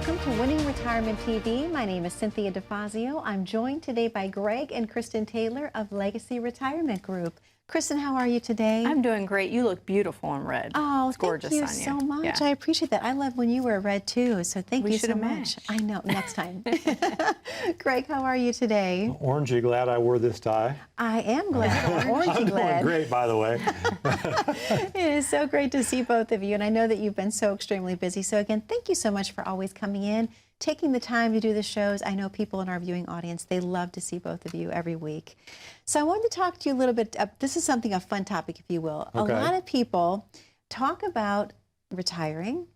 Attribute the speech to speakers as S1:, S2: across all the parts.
S1: Welcome to Winning Retirement TV. My name is Cynthia DeFazio. I'm joined today by Greg and Kristen Taylor of Legacy Retirement Group. Kristen, how are you today?
S2: I'm doing great. You look beautiful in red.
S1: Oh,
S2: it's gorgeous
S1: thank you
S2: on you.
S1: so much.
S2: Yeah.
S1: I appreciate that. I love when you wear red too, so thank you so much.
S2: Matched.
S1: I know, next time. Greg, how are you today?
S3: Orangey, glad I wore this tie.
S1: I am glad. Orangey
S3: I'm
S1: glad.
S3: doing great, by the way.
S1: It is so great to see both of you, and I know that you've been so extremely busy. So again, thank you so much for always coming in, taking the time to do the shows. I know people in our viewing audience, they love to see both of you every week. So I wanted to talk to you a little bit, this is something, a fun topic, if you will.
S3: Okay.
S1: A lot of people talk about retiring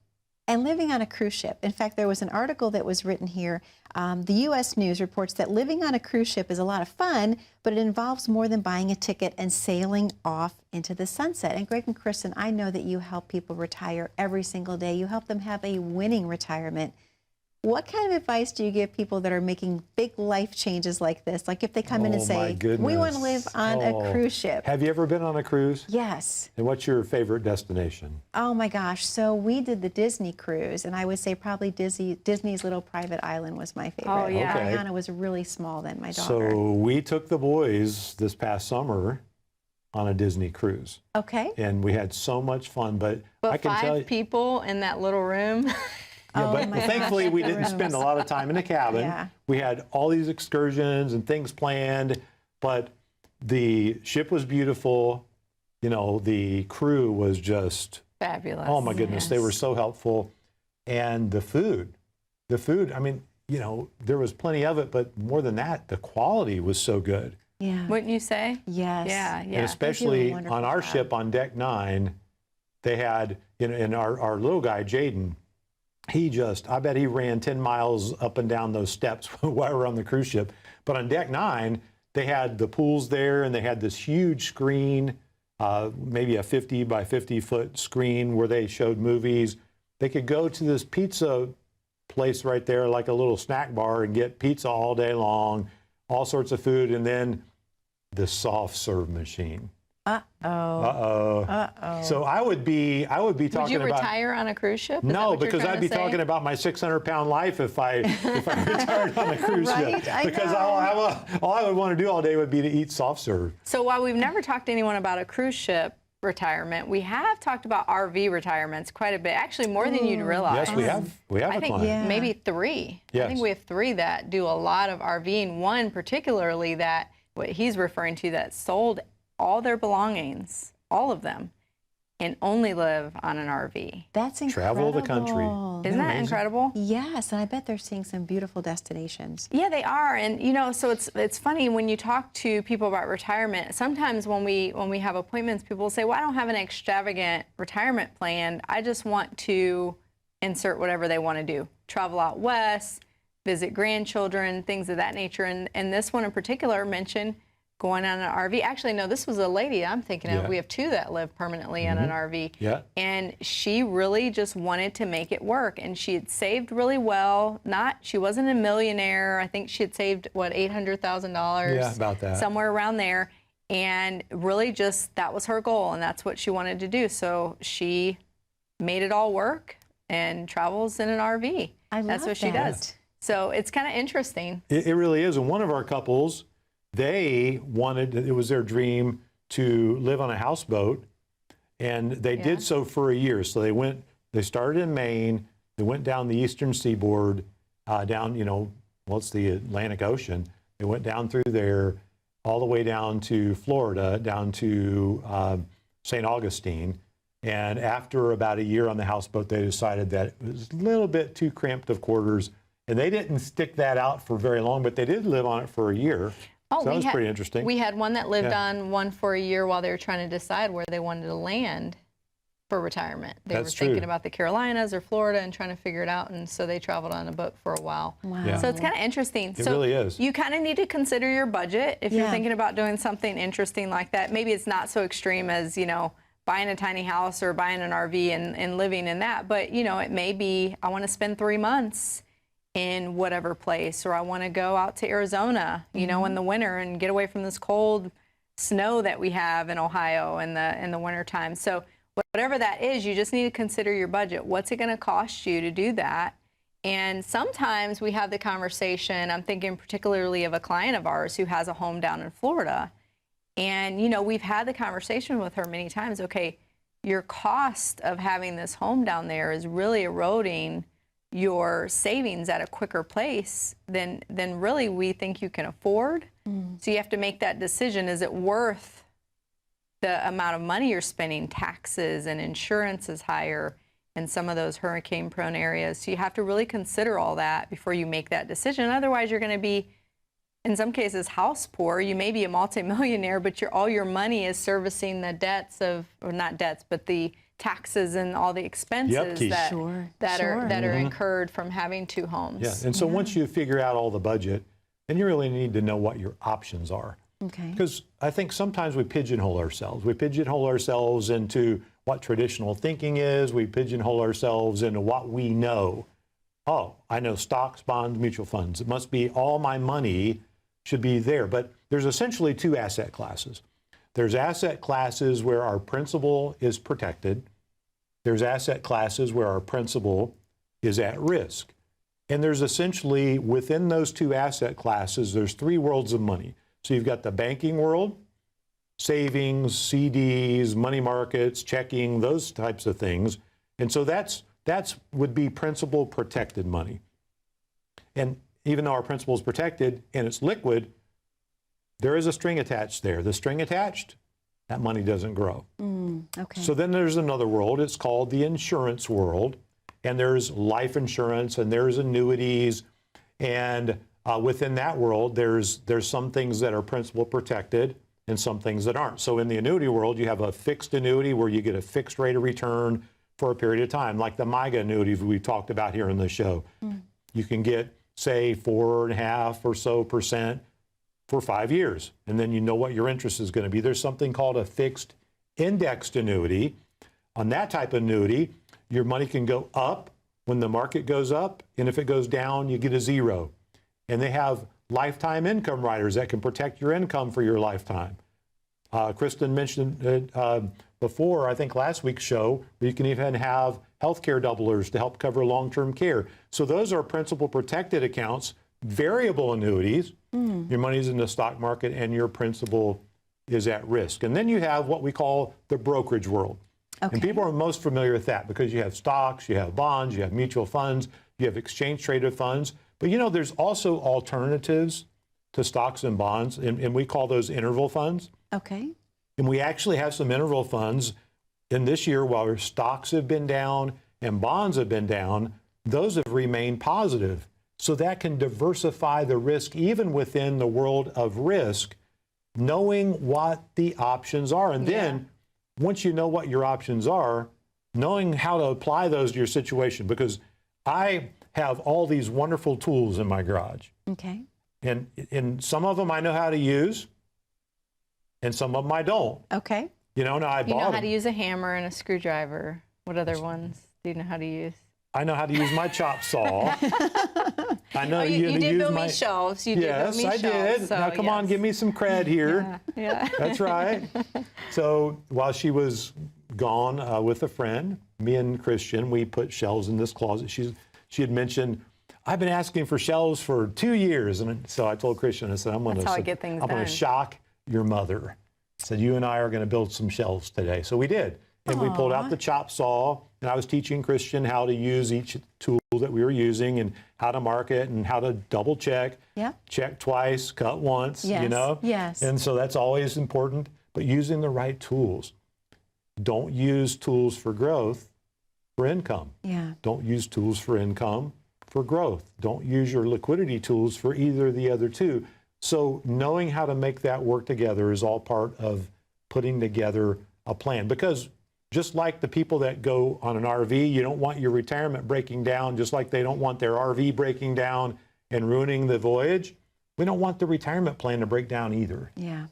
S1: and living on a cruise ship. In fact, there was an article that was written here. The U.S. News reports that living on a cruise ship is a lot of fun, but it involves more than buying a ticket and sailing off into the sunset. And Greg and Kristen, I know that you help people retire every single day. You help them have a winning retirement. What kind of advice do you give people that are making big life changes like this? Like if they come in and say, we want to live on a cruise ship.
S3: Have you ever been on a cruise?
S1: Yes.
S3: And what's your favorite destination?
S1: Oh my gosh. So we did the Disney cruise, and I would say probably Disney's Little Private Island was my favorite.
S2: Oh, yeah.
S3: Okay.
S1: Ariana was really small then, my daughter.
S3: So we took the boys this past summer on a Disney cruise.
S1: Okay.
S3: And we had so much fun, but I can tell you.
S2: 5 people in that little room.
S3: Yeah,
S1: Oh
S3: but
S1: my
S3: thankfully
S1: gosh,
S3: we
S1: the
S3: didn't spend a lot of time in the cabin.
S1: Yeah.
S3: We had all these excursions and things planned, but the ship was beautiful. You know, the crew was just,
S2: Fabulous.
S3: oh my goodness, they
S1: Yes.
S3: were so helpful. And the food, I mean, you know, there was plenty of it, but more than that, the quality was so good.
S1: Yeah.
S2: Wouldn't you say?
S1: Yes.
S2: Yeah,
S3: And
S2: yeah.
S3: especially
S1: wonderful
S3: on our
S1: job.
S3: ship on Deck 9, they had, you know, and our little guy, Jaden, I bet he ran 10 miles up and down those steps while we were on the cruise ship. But on Deck 9, they had the pools there, and they had this huge screen, maybe a 50 by 50 foot screen where they showed movies. They could go to this pizza place right there, like a little snack bar, and get pizza all day long, all sorts of food, and then the soft serve machine. So I would be talking about.
S2: Would you retire on a cruise ship? Is that
S3: No,
S2: what you're
S3: because
S2: trying
S3: I'd
S2: to
S3: be
S2: say?
S3: talking about my 600-pound life if I retired on a cruise
S1: Right,
S3: ship.
S1: I
S3: Because
S1: know.
S3: all I would want to do all day would be to eat soft serve.
S2: So while we've never talked to anyone about a cruise ship retirement, we have talked about RV retirements quite a bit. Actually, more than you'd realize.
S3: Yes, we have. We have
S2: I
S3: a
S2: think
S3: client.
S2: maybe 3. I
S3: Yes.
S2: think we have 3 that do a lot of RVing. One particularly that what he's referring to that sold all their belongings, all of them, and only live on an RV.
S1: That's incredible.
S3: Travel the country.
S2: Isn't that
S3: amazing?
S2: incredible?
S1: Yes, and I bet they're seeing some beautiful destinations.
S2: Yeah, they are, and you know, so it's funny when you talk to people about retirement. Sometimes when we have appointments, people say, "Well, I don't have an extravagant retirement plan. I just want to insert whatever they want to do, travel out west, visit grandchildren, things of that nature." And this one in particular mentioned going on an RV. Actually, no, this was a lady I'm thinking of.
S3: Yeah.
S2: We have 2 that live permanently on an RV.
S3: Yeah.
S2: And she really just wanted to make it work. And she had saved really well. She wasn't a millionaire. I think she had saved, what, $800,000?
S3: Yeah, about that.
S2: Somewhere around there. And really just, that was her goal. And that's what she wanted to do. So she made it all work and travels in an RV.
S1: I
S2: That's
S1: love
S2: what she
S1: that.
S2: does. So it's kind of interesting.
S3: It really is. And one of our couples, it was their dream to live on a houseboat, and they
S2: Yeah.
S3: did so for a year. So they started in Maine, they went down the eastern seaboard, down, it's the Atlantic Ocean. They went down through there, all the way down to Florida, down to St. Augustine. And after about a year on the houseboat, they decided that it was a little bit too cramped of quarters. And they didn't stick that out for very long, but they did live on it for a year. So that was pretty interesting.
S2: We had one that lived
S3: Yeah.
S2: on one for a year while they were trying to decide where they wanted to land for retirement. They
S3: That's
S2: were thinking
S3: true.
S2: about the Carolinas or Florida and trying to figure it out, and so they traveled on a boat for a while.
S1: Wow.
S3: Yeah.
S2: So it's kind of interesting.
S3: It
S2: so
S3: really is.
S2: You kind of need to consider your budget if you're
S1: Yeah.
S2: thinking about doing something interesting like that. Maybe it's not so extreme as, buying a tiny house or buying an RV and living in that, but, it may be, I want to spend 3 months in whatever place, or I want to go out to Arizona, in the winter and get away from this cold snow that we have in Ohio in the winter time. So whatever that is, you just need to consider your budget. What's it going to cost you to do that? And sometimes we have the conversation, I'm thinking particularly of a client of ours who has a home down in Florida. And, you know, we've had the conversation with her many times. Okay, your cost of having this home down there is really eroding your savings at a quicker pace than really we think you can afford. So you have to make that decision. Is it worth the amount of money you're spending? Taxes and insurance is higher in some of those hurricane-prone areas. So you have to really consider all that before you make that decision. Otherwise, you're going to be, in some cases, house poor. You may be a multimillionaire, but all your money is servicing the debts of, or not debts, but the taxes and all the expenses
S3: Keith.
S2: that are incurred from having two homes.
S3: Yeah, and so once you figure out all the budget, then you really need to know what your options are.
S1: Okay.
S3: Because I think sometimes we pigeonhole ourselves. We pigeonhole ourselves into what traditional thinking is. We pigeonhole ourselves into what we know. Oh, I know stocks, bonds, mutual funds. It must be all my money should be there. But there's essentially two asset classes. There's asset classes where our principal is protected. There's asset classes where our principal is at risk. And there's essentially, within those two asset classes, there's three worlds of money. So you've got the banking world, savings, CDs, money markets, checking, those types of things. And so that's would be principal protected money. And even though our principal is protected and it's liquid, there is a string attached there. The string attached, that money doesn't grow.
S1: Okay.
S3: So then there's another world. It's called the insurance world. And there's life insurance and there's annuities. And within that world, there's some things that are principal protected and some things that aren't. So in the annuity world, you have a fixed annuity where you get a fixed rate of return for a period of time, like the MYGA annuities we talked about here in the show. You can get, say, 4.5% or so for 5 years, and then you know what your interest is going to be. There's something called a fixed indexed annuity. On that type of annuity, your money can go up when the market goes up, and if it goes down, you get a zero. And they have lifetime income riders that can protect your income for your lifetime. Kristen mentioned it before, I think last week's show, where you can even have healthcare doublers to help cover long-term care. So those are principal protected accounts, variable annuities. Your money's in the stock market and your principal is at risk. And then you have what we call the brokerage world.
S1: Okay.
S3: And people are most familiar with that because you have stocks, you have bonds, you have mutual funds, you have exchange traded funds. But you know, there's also alternatives to stocks and bonds, and we call those interval funds.
S1: Okay.
S3: And we actually have some interval funds in this year while stocks have been down and bonds have been down, those have remained positive. So that can diversify the risk even within the world of risk, knowing what the options are. And then once you know what your options are, knowing how to apply those to your situation, because I have all these wonderful tools in my garage.
S1: Okay.
S3: And some of them I know how to use, and some of them I don't.
S1: Okay.
S3: You know, now I
S2: You
S3: bought
S2: know how
S3: them.
S2: to use a hammer and a screwdriver. What other ones do you know how to use?
S3: I know how to use my chop saw. I know
S2: You
S3: how to
S2: did
S3: use
S2: build
S3: my...
S2: me shelves. You did
S3: Yes,
S2: build me
S3: I
S2: shelves.
S3: did.
S2: So,
S3: Now come on,
S2: yes.
S3: give me some cred here.
S2: Yeah.
S3: That's right. So while she was gone with a friend, me and Christian, we put shelves in this closet. She had mentioned, I've been asking for shelves for 2 years. And so I told Christian, I said, I'm going
S2: That's how I get things
S3: to
S2: done.
S3: shock your mother. I said, you and I are going to build some shelves today. So we did. And we pulled out the chop saw, and I was teaching Christian how to use each tool that we were using and how to mark it and how to double check, check twice, cut once, you know?
S1: Yes.
S3: And so that's always important, but using the right tools. Don't use tools for growth for income.
S1: Yeah.
S3: Don't use tools for income for growth. Don't use your liquidity tools for either of the other two. So knowing how to make that work together is all part of putting together a plan. Because just like the people that go on an RV, you don't want your retirement breaking down, just like they don't want their RV breaking down and ruining the voyage. We don't want the retirement plan to break down either.
S1: Yeah,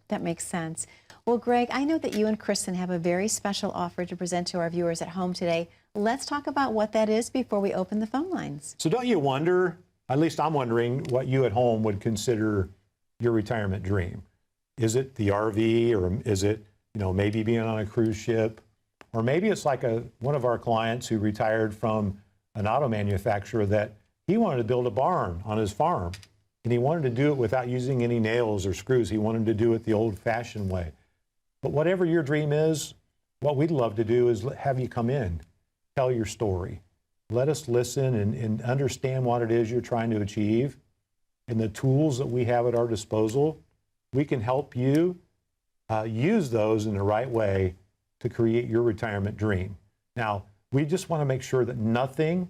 S1: that makes sense. Well, Greg, I know that you and Kristen have a very special offer to present to our viewers at home today. Let's talk about what that is before we open the phone lines.
S3: So don't you wonder, at least I'm wondering, what you at home would consider your retirement dream? Is it the RV, or is it, you know, maybe being on a cruise ship? Or maybe it's like one of our clients who retired from an auto manufacturer that he wanted to build a barn on his farm. And he wanted to do it without using any nails or screws. He wanted to do it the old-fashioned way. But whatever your dream is, what we'd love to do is have you come in, tell your story. Let us listen and understand what it is you're trying to achieve. And the tools that we have at our disposal, we can help you use those in the right way to create your retirement dream. Now, we just want to make sure that nothing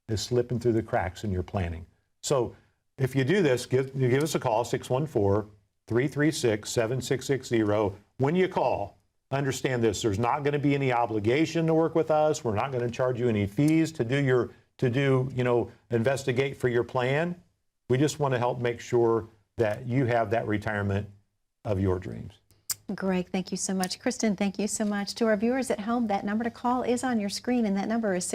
S3: is slipping through the cracks in your planning. So if you do this, give us a call, 614-336-7660. When you call, understand this, there's not going to be any obligation to work with us. We're not going to charge you any fees to investigate for your plan. We just want to help make sure that you have that retirement of your dreams.
S1: Greg, thank you so much. Kristen, thank you so much. To our viewers at home, that number to call is on your screen, and that number is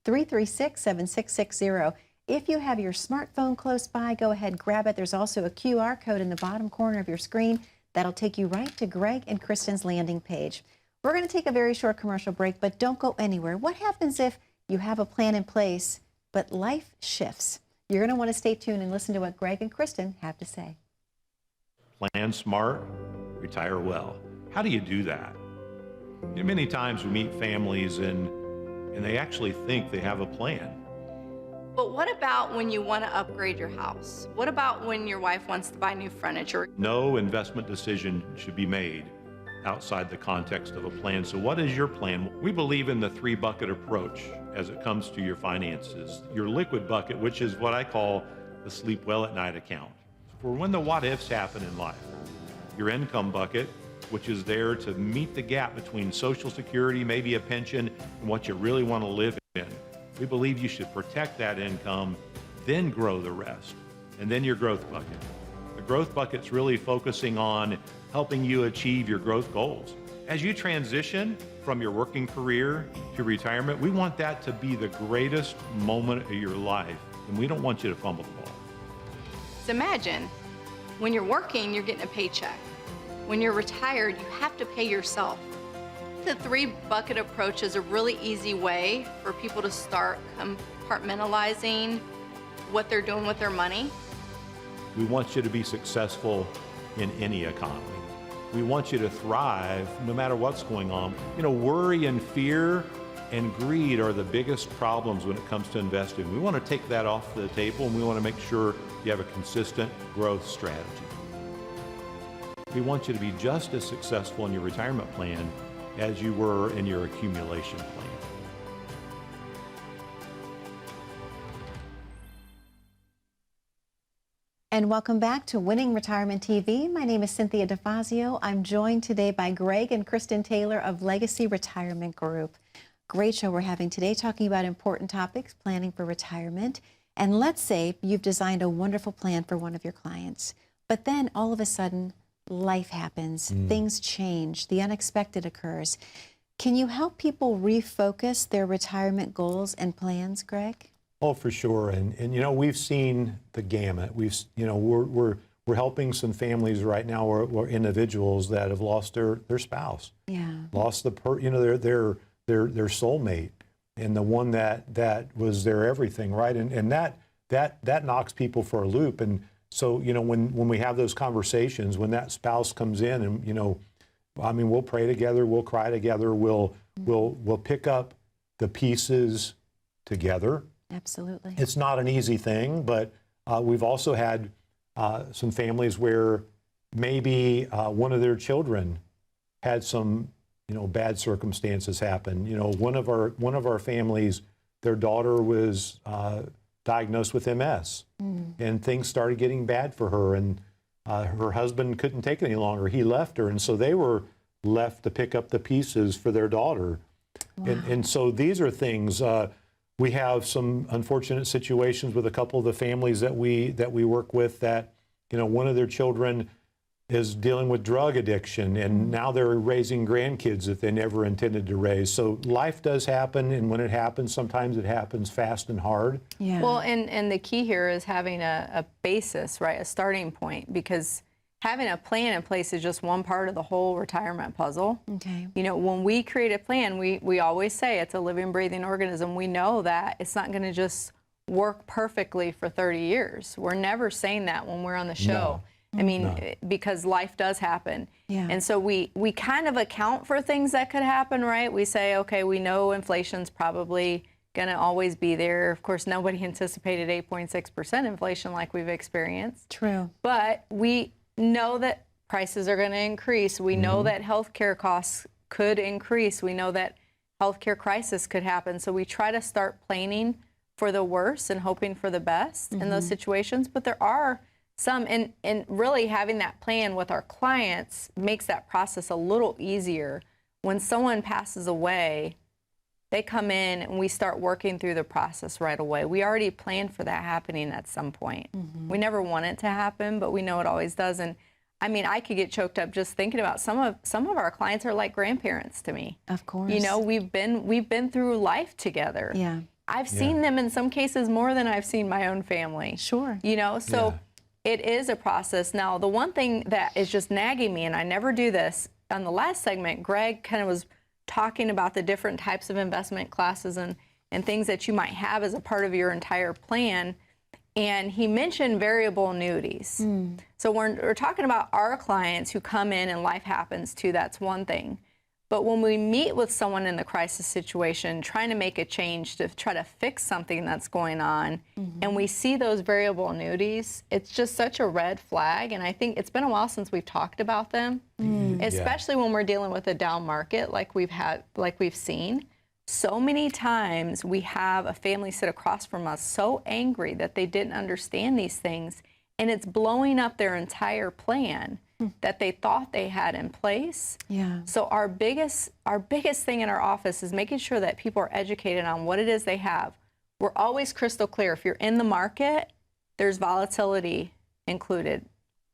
S1: 614-336-7660. If you have your smartphone close by, go ahead, grab it. There's also a QR code in the bottom corner of your screen that'll take you right to Greg and Kristen's landing page. We're going to take a very short commercial break, but don't go anywhere. What happens if you have a plan in place, but life shifts? You're going to want to stay tuned and listen to what Greg and Kristen have to say.
S3: Plan smart, retire well. How do you do that? Many times we meet families and they actually think they have a plan.
S2: But what about when you want to upgrade your house? What about when your wife wants to buy new furniture?
S3: No investment decision should be made outside the context of a plan. So what is your plan? We believe in the 3-bucket approach as it comes to your finances. Your liquid bucket, which is what I call the sleep well at night account, for when the what ifs happen in life. Your income bucket, which is there to meet the gap between Social Security, maybe a pension, and what you really want to live in. We believe you should protect that income, then grow the rest. And then your growth bucket. The growth bucket's really focusing on helping you achieve your growth goals. As you transition from your working career to retirement, we want that to be the greatest moment of your life, and we don't want you to fumble the ball.
S2: So imagine, when you're working, you're getting a paycheck. When you're retired, you have to pay yourself. The 3-bucket approach is a really easy way for people to start compartmentalizing what they're doing with their money.
S3: We want you to be successful in any economy. We want you to thrive no matter what's going on. Worry and fear and greed are the biggest problems when it comes to investing. We want to take that off the table, and we want to make sure you have a consistent growth strategy. We want you to be just as successful in your retirement plan as you were in your accumulation plan.
S1: And welcome back to Winning Retirement TV. My name is Cynthia DeFazio. I'm joined today by Greg and Kristen Taylor of Legacy Retirement Group. Great show we're having today, talking about important topics, planning for retirement. And let's say you've designed a wonderful plan for one of your clients, but then all of a sudden, life happens, things change, the unexpected occurs. Can you help people refocus their retirement goals and plans, Greg?
S3: Oh, for sure. And we've seen the gamut. We're helping some families right now or individuals that have lost their spouse.
S1: Yeah.
S3: Lost their soulmate, and the one that was their everything, right? And that knocks people for a loop. And so, when we have those conversations, when that spouse comes in and, we'll pray together, we'll cry together, we'll pick up the pieces together.
S1: Absolutely.
S3: It's not an easy thing, but we've also had some families where maybe one of their children had some, bad circumstances happen. One of our families, their daughter was diagnosed with MS, and things started getting bad for her, and her husband couldn't take it any longer. He left her, and so they were left to pick up the pieces for their daughter. Wow. And so these are things. We have some unfortunate situations with a couple of the families that we work with that, one of their children is dealing with drug addiction, and now they're raising grandkids that they never intended to raise. So life does happen, and when it happens, sometimes it happens fast and hard.
S1: Yeah.
S2: Well, and the key here is having a basis, right, a starting point, because having a plan in place is just one part of the whole retirement puzzle.
S1: Okay.
S2: You know, when we create a plan, we always say it's a living, breathing organism. We know that it's not going to just work perfectly for 30 years. We're never saying that when we're on the show. I mean, because life does happen.
S1: Yeah.
S2: And so we kind of account for things that could happen, right? We say, okay, we know inflation's probably going to always be there. Of course, nobody anticipated 8.6% inflation like we've experienced.
S1: True.
S2: But we know that prices are going to increase. We know that healthcare costs could increase. We know that healthcare crisis could happen. So we try to start planning for the worst and hoping for the best in those situations. But there are some, and really having that plan with our clients makes that process a little easier. When someone passes away, they come in and we start working through the process right away. We already planned for that happening at some point. We never want it to happen, but we know it always does. And I mean, I could get choked up just thinking about some of our clients are like grandparents to me.
S1: Of course.
S2: You know, we've been through life together.
S1: Yeah.
S2: I've seen them in some cases more than I've seen my own family.
S1: Sure.
S2: You know, so it is a process. Now, the one thing that is just nagging me, and I never do this, on the last segment, Greg kind of was talking about the different types of investment classes and things that you might have as a part of your entire plan. And he mentioned variable annuities. So we're talking about our clients who come in and life happens too. That's one thing. But when we meet with someone in the crisis situation, trying to make a change to try to fix something that's going on, and we see those variable annuities, it's just such a red flag. And I think it's been a while since we've talked about them, especially when we're dealing with a down market like we've seen. So many times we have a family sit across from us so angry that they didn't understand these things, and it's blowing up their entire plan that they thought they had in place.
S1: Yeah.
S2: So our biggest thing in our office is making sure that people are educated on what it is they have. We're always crystal clear. If you're in the market, there's volatility included.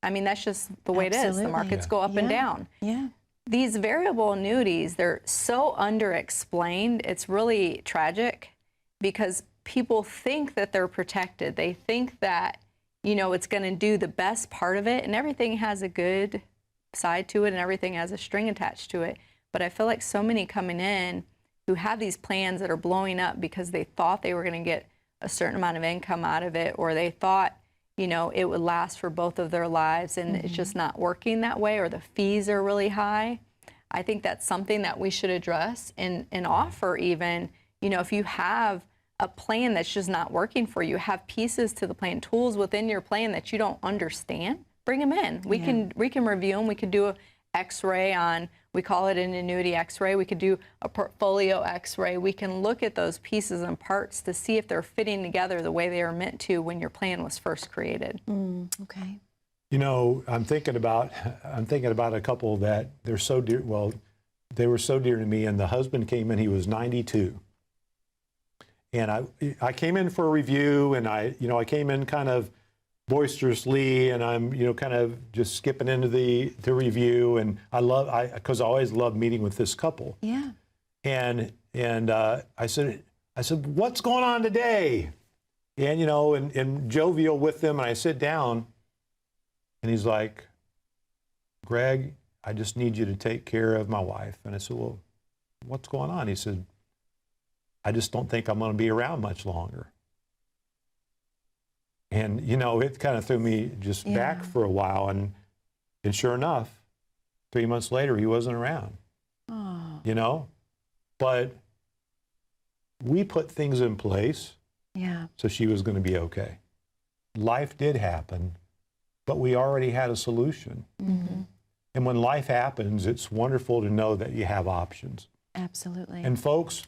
S2: I mean, that's just the way it is. The
S1: Absolutely.
S2: markets go up and down.
S1: Yeah.
S2: These variable annuities, they're so underexplained. It's really tragic because people think that they're protected. They think that, you know, it's going to do the best part of it, and everything has a good side to it and everything has a string attached to it. But I feel like so many coming in who have these plans that are blowing up because they thought they were going to get a certain amount of income out of it, or they thought, you know, it would last for both of their lives, and it's just not working that way, or the fees are really high. I think that's something that we should address and offer even, you know, if you have a plan that's just not working for you, have pieces to the plan, tools within your plan that you don't understand, bring them in. We can review them. We could do a X-ray on, we call it an annuity X-ray. We could do a portfolio X-ray. We can look at those pieces and parts to see if they're fitting together the way they are meant to when your plan was first created.
S1: Okay.
S3: You know, I'm thinking about a couple that they're so dear. Well, they were so dear to me, and the husband came in. He was 92, and I came in for a review, and I came in kind of boisterously, and I'm kind of just skipping into the review, and because I always love meeting with this couple.
S1: Yeah.
S3: And I said, what's going on today? And and jovial with them, and I sit down. And he's like, Greg, I just need you to take care of my wife. And I said, well, what's going on? He said, I just don't think I'm going to be around much longer. And, it kind of threw me just back for a while. And sure enough, 3 months later, he wasn't around.
S1: Oh.
S3: But we put things in place so she was going to be okay. Life did happen. But we already had a solution. And when life happens, it's wonderful to know that you have options.
S1: Absolutely.
S3: And folks,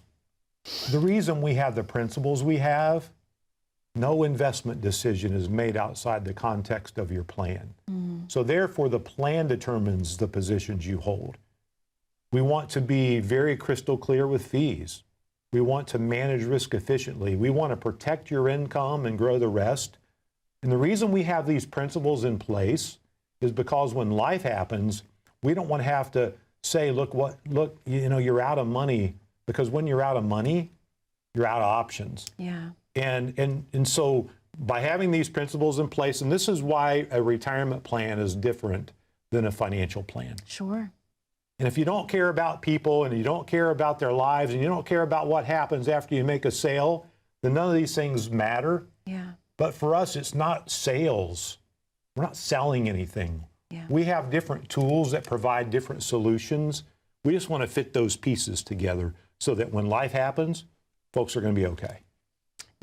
S3: the reason we have the principles we have, no investment decision is made outside the context of your plan. So therefore, the plan determines the positions you hold. We want to be very crystal clear with fees. We want to manage risk efficiently. We want to protect your income and grow the rest. And the reason we have these principles in place is because when life happens, we don't want to have to say, look, you're out of money, because when you're out of money, you're out of options.
S1: Yeah.
S3: And so by having these principles in place, and this is why a retirement plan is different than a financial plan.
S1: Sure.
S3: And if you don't care about people and you don't care about their lives and you don't care about what happens after you make a sale, then none of these things matter.
S1: Yeah.
S3: But for us, it's not sales. We're not selling anything.
S1: Yeah.
S3: We have different tools that provide different solutions. We just want to fit those pieces together so that when life happens, folks are going to be okay.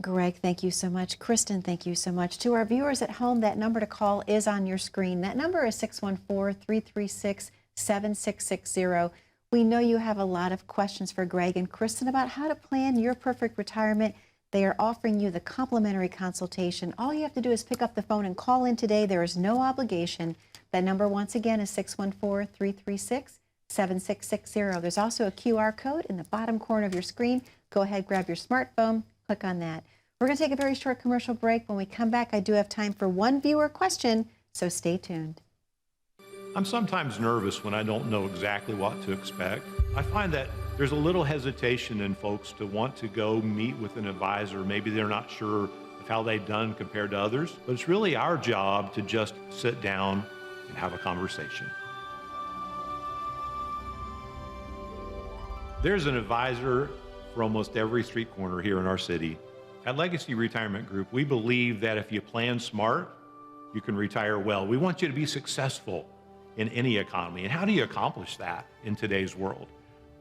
S1: Greg, thank you so much. Kristen, thank you so much. To our viewers at home, that number to call is on your screen. That number is 614-336-7660. We know you have a lot of questions for Greg and Kristen about how to plan your perfect retirement. They are offering you the complimentary consultation. All you have to do is pick up the phone and call in today. There is no obligation. That number, once again, is 614-336-7660. There's also a QR code in the bottom corner of your screen. Go ahead, grab your smartphone, click on that. We're going to take a very short commercial break. When we come back, I do have time for one viewer question, so stay tuned.
S3: I'm sometimes nervous when I don't know exactly what to expect. I find that there's a little hesitation in folks to want to go meet with an advisor. Maybe they're not sure of how they've done compared to others, but it's really our job to just sit down and have a conversation. There's an advisor for almost every street corner here in our city. At Legacy Retirement Group, we believe that if you plan smart, you can retire well. We want you to be successful in any economy. And how do you accomplish that in today's world?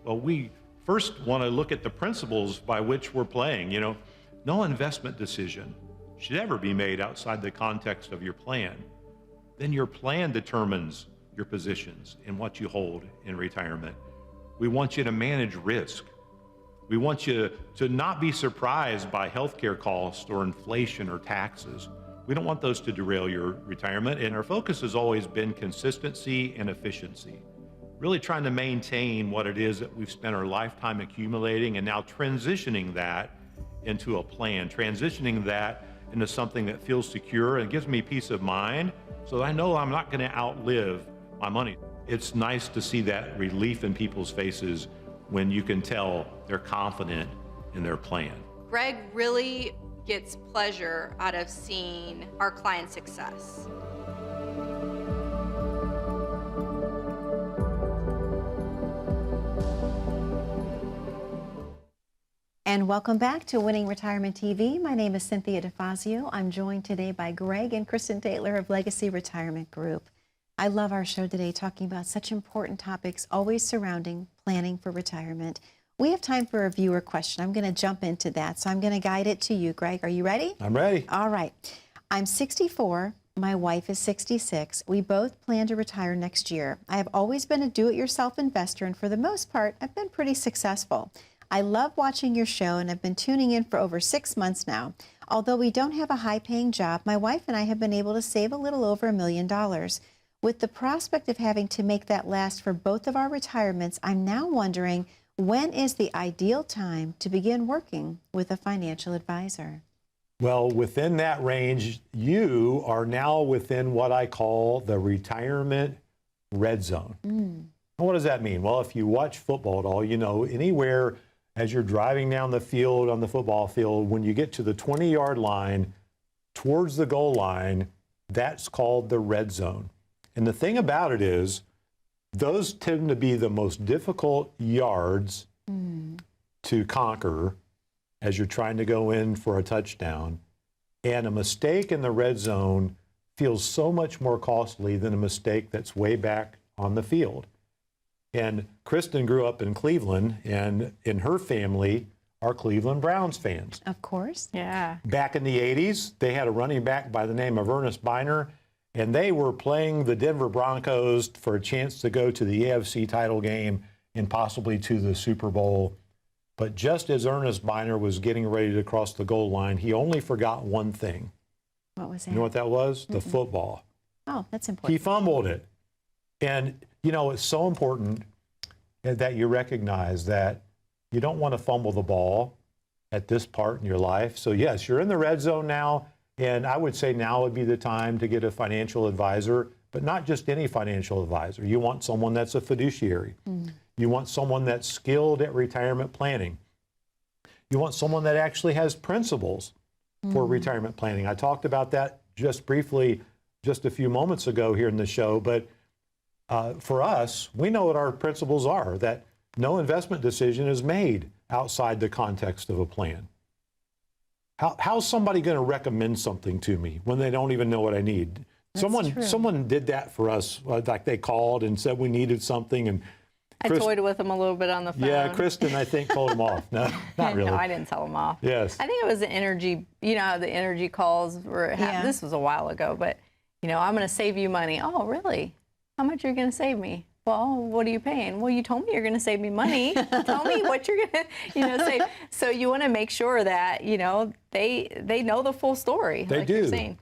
S3: Well, we first want to look at the principles by which we're playing. You know, no investment decision should ever be made outside the context of your plan. Then your plan determines your positions and what you hold in retirement. We want you to manage risk. We want you to not be surprised by healthcare costs or inflation or taxes. We don't want those to derail your retirement, and our focus has always been consistency and efficiency. Really trying to maintain what it is that we've spent our lifetime accumulating and now transitioning that into a plan, transitioning that into something that feels secure and gives me peace of mind so that I know I'm not going to outlive my money. It's nice to see that relief in people's faces when you can tell they're confident in their plan.
S4: Greg really gets pleasure out of seeing our client's success.
S1: And welcome back to Winning Retirement TV. My name is Cynthia DeFazio. I'm joined today by Greg and Kristen Taylor of Legacy Retirement Group. I love our show today, talking about such important topics always surrounding planning for retirement. We have time for a viewer question. I'm going to jump into that, so I'm going to guide it to you. Greg, are you ready?
S3: I'm ready.
S1: All right. I'm 64. My wife is 66. We both plan to retire next year. I have always been a do-it-yourself investor, and for the most part, I've been pretty successful. I love watching your show, and I've been tuning in for over 6 months now. Although we don't have a high-paying job, my wife and I have been able to save a little over $1 million. With the prospect of having to make that last for both of our retirements, I'm now wondering, when is the ideal time to begin working with a financial advisor?
S3: Well, within that range, you are now within what I call the retirement red zone. What does that mean? Well, if you watch football at all, you know anywhere as you're driving down the field on the football field, when you get to the 20-yard line towards the goal line, that's called the red zone. And the thing about it is, those tend to be the most difficult yards to conquer as you're trying to go in for a touchdown. And a mistake in the red zone feels so much more costly than a mistake that's way back on the field. And Kristen grew up in Cleveland, and in her family are Cleveland Browns fans.
S1: Of course.
S2: Yeah.
S3: Back in the 80s, they had a running back by the name of Ernest Biner, and they were playing the Denver Broncos for a chance to go to the AFC title game and possibly to the Super Bowl. But just as Ernest Biner was getting ready to cross the goal line, he only forgot one thing.
S1: What was that?
S3: You know what that was? The football.
S1: Oh, that's
S3: He
S1: important.
S3: fumbled it. And, you know, it's so important that you recognize that you don't want to fumble the ball at this part in your life. So, yes, you're in the red zone now. And I would say now would be the time to get a financial advisor, but not just any financial advisor. You want someone that's a fiduciary. You want someone that's skilled at retirement planning. You want someone that actually has principles for retirement planning. I talked about that just briefly just a few moments ago here in the show, but for us, we know what our principles are, that no investment decision is made outside the context of a plan. How's somebody going to recommend something to me when they don't even know what I need? Someone did that for us, like they called and said we needed something, and
S2: I toyed with them a little bit on the phone.
S3: yeah, Kristen, I think, told them off. No, not really.
S2: No, I didn't tell them off.
S3: Yes.
S2: I think it was the energy, you know, how the energy calls were,
S1: Yeah.
S2: this was a while ago, but, you know, I'm going to save you money. Oh, really? How much are you going to save me? Well, what are you paying? Well, you told me you're going to save me money. Tell me what you're going to, you know, save. So you want to make sure that, you know, they know the full story.
S3: They
S2: like
S3: do.
S2: You're saying.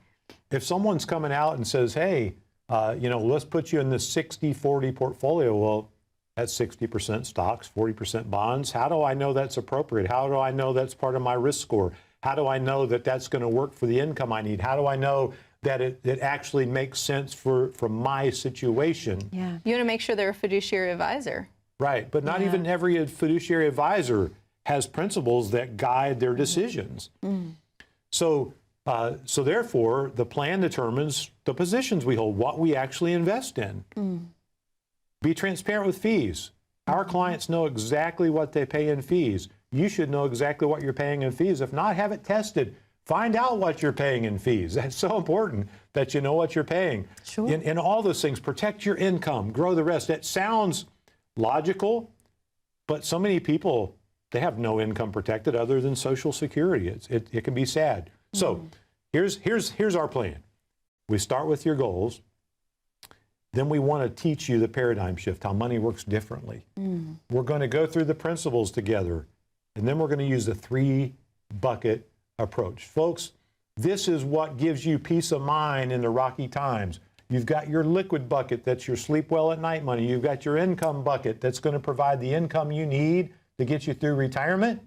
S3: If someone's coming out and says, hey, you know, let's put you in this 60-40 portfolio, well, that's 60% stocks, 40% bonds. How do I know that's appropriate? How do I know that's part of my risk score? How do I know that that's going to work for the income I need? How do I know that it actually makes sense for my situation?
S1: Yeah.
S2: You want to make sure they're a fiduciary advisor.
S3: Right, but not even every fiduciary advisor has principles that guide their decisions. So therefore, the plan determines the positions we hold, what we actually invest in. Be transparent with fees. Our clients know exactly what they pay in fees. You should know exactly what you're paying in fees. If not, have it tested. Find out what you're paying in fees. That's so important that you know what you're paying.
S1: Sure.
S3: In all those things, protect your income, grow the rest. That sounds logical, but so many people, they have no income protected other than Social Security. It can be sad. So here's our plan. We start with your goals. Then we want to teach you the paradigm shift, how money works differently. We're going to go through the principles together, and then we're going to use the 3-bucket approach. Folks, this is what gives you peace of mind in the rocky times. You've got your liquid bucket, that's your sleep well at night money. You've got your income bucket, that's going to provide the income you need to get you through retirement.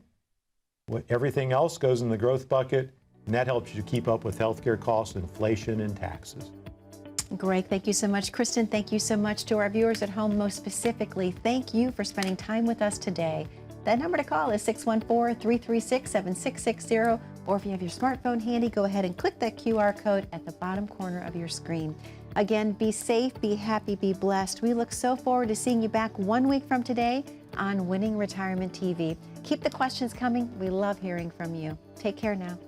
S3: Everything else goes in the growth bucket, and that helps you keep up with healthcare costs, inflation, and taxes.
S1: Greg, thank you so much. Kristen, thank you so much. To our viewers at home, most specifically, thank you for spending time with us today. That number to call is 614-336-7660, or if you have your smartphone handy, go ahead and click that QR code at the bottom corner of your screen. Again, be safe, be happy, be blessed. We look so forward to seeing you back 1 week from today on Winning Retirement TV. Keep the questions coming. We love hearing from you. Take care now.